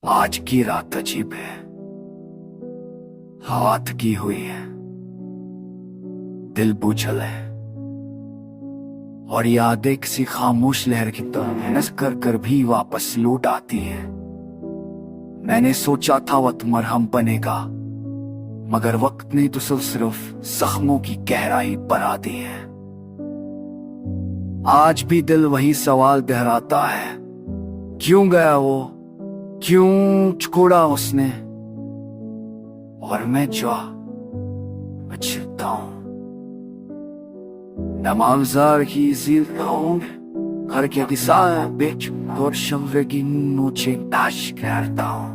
आज की रात अजीब है। हवा थकी हुई है, दिल बोझल है, और यादें किसी खामोश लहर की तरह मेहनत कर कर भी वापस लौट आती है। मैंने सोचा था वक्त मरहम बनेगा, मगर वक्त ने तो सिर्फ जख्मों की गहराई बढ़ा दी है। आज भी दिल वही सवाल दोहराता है, क्यों गया वो, क्यों छोड़ा उसने। और मैं चिढ़ता हूं, नमाज़ार की ज़िंदगी घर के दिशा बेच और शम्र की नोचे ताश करता हूं।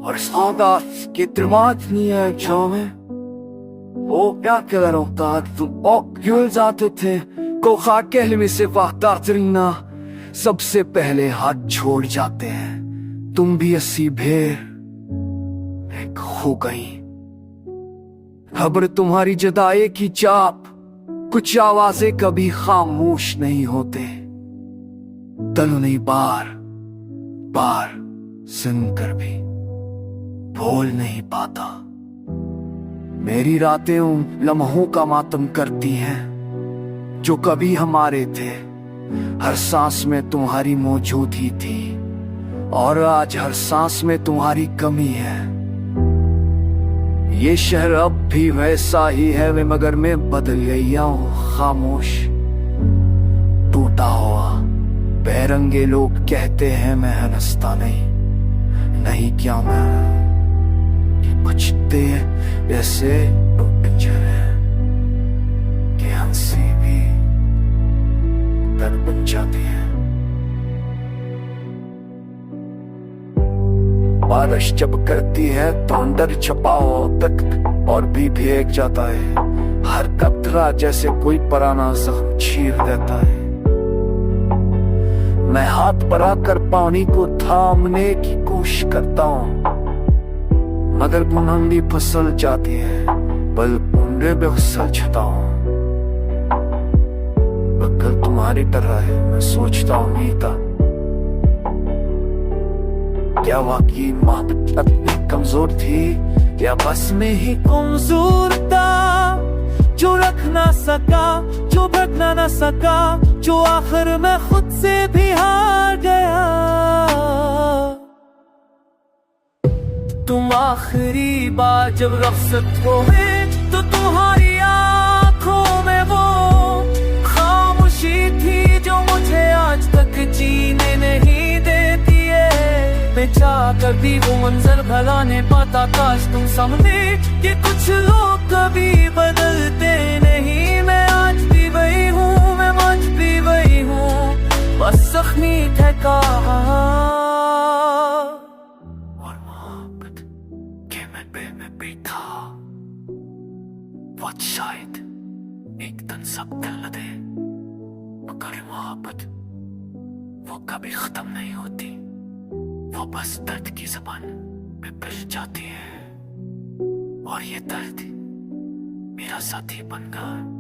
और सौदा के दिमाग नहीं है जो में वो क्या कर रहा तुम क्यों जाते थे को खाके में से वाहता सबसे पहले हाथ छोड़ जाते हैं। तुम भी अस्सी भेड़ हो गई, खबर तुम्हारी जुदाई की चाप, कुछ आवाजें कभी खामोश नहीं होते, दिल नहीं बार बार सुनकर भी भूल नहीं पाता। मेरी रातें उन लम्हों का मातम करती हैं जो कभी हमारे थे। हर सांस में तुम्हारी मौजूदगी थी और आज हर सांस में तुम्हारी कमी है। ये शहर अब भी वैसा ही है मगर मैं बदल गया हूँ, खामोश टूटा हुआ बेरंगे। लोग कहते हैं मैं हंसता नहीं क्या मैं बचते ऐसे पिक्चर है कि हंसी भी दर्द बन जाती है। बारिश जब करती है तो अंदर छपाओ तक और भी भीग जाता है। हर कतरा जैसे कोई पुराना जख्म चीर देता है। मैं हाथ बढ़ाकर पानी को थामने की कोशिश करता हूँ, मगर बुलंदी फिसल जाती है। बल बूंदे बेहसल छता हूँ, बगल तुम्हारी तरह है। मैं सोचता हूँ नीता, क्या वाकई मोहब्बत इतनी कमजोर थी या बस में ही कमजोर था, जो रख ना सका, जो भटना ना सका, जो आखिर में खुद से भी हार गया। तुम आखिरी बार जब रुखसत हुए तो तुम्हारी आंखों में वो खामोशी थी जो मुझे आज तक जीने नहीं देती है। मैं चाहकर भी वो मंजर भला नहीं पाता, काश तुम समझे कि कुछ लोग कभी बदलते नहीं। मैं आज भी वही हूँ, मैं आज भी वही हूँ, बस जख्मी ठहका और मोहब्बत के मैं बैठा। वो शायद एक दिन सब दिल दे, मगर मोहब्बत वो कभी खत्म नहीं होती। वो बस दर्द की ज़बान में पिस जाती है और ये दर्द मेरा साथी बन गया।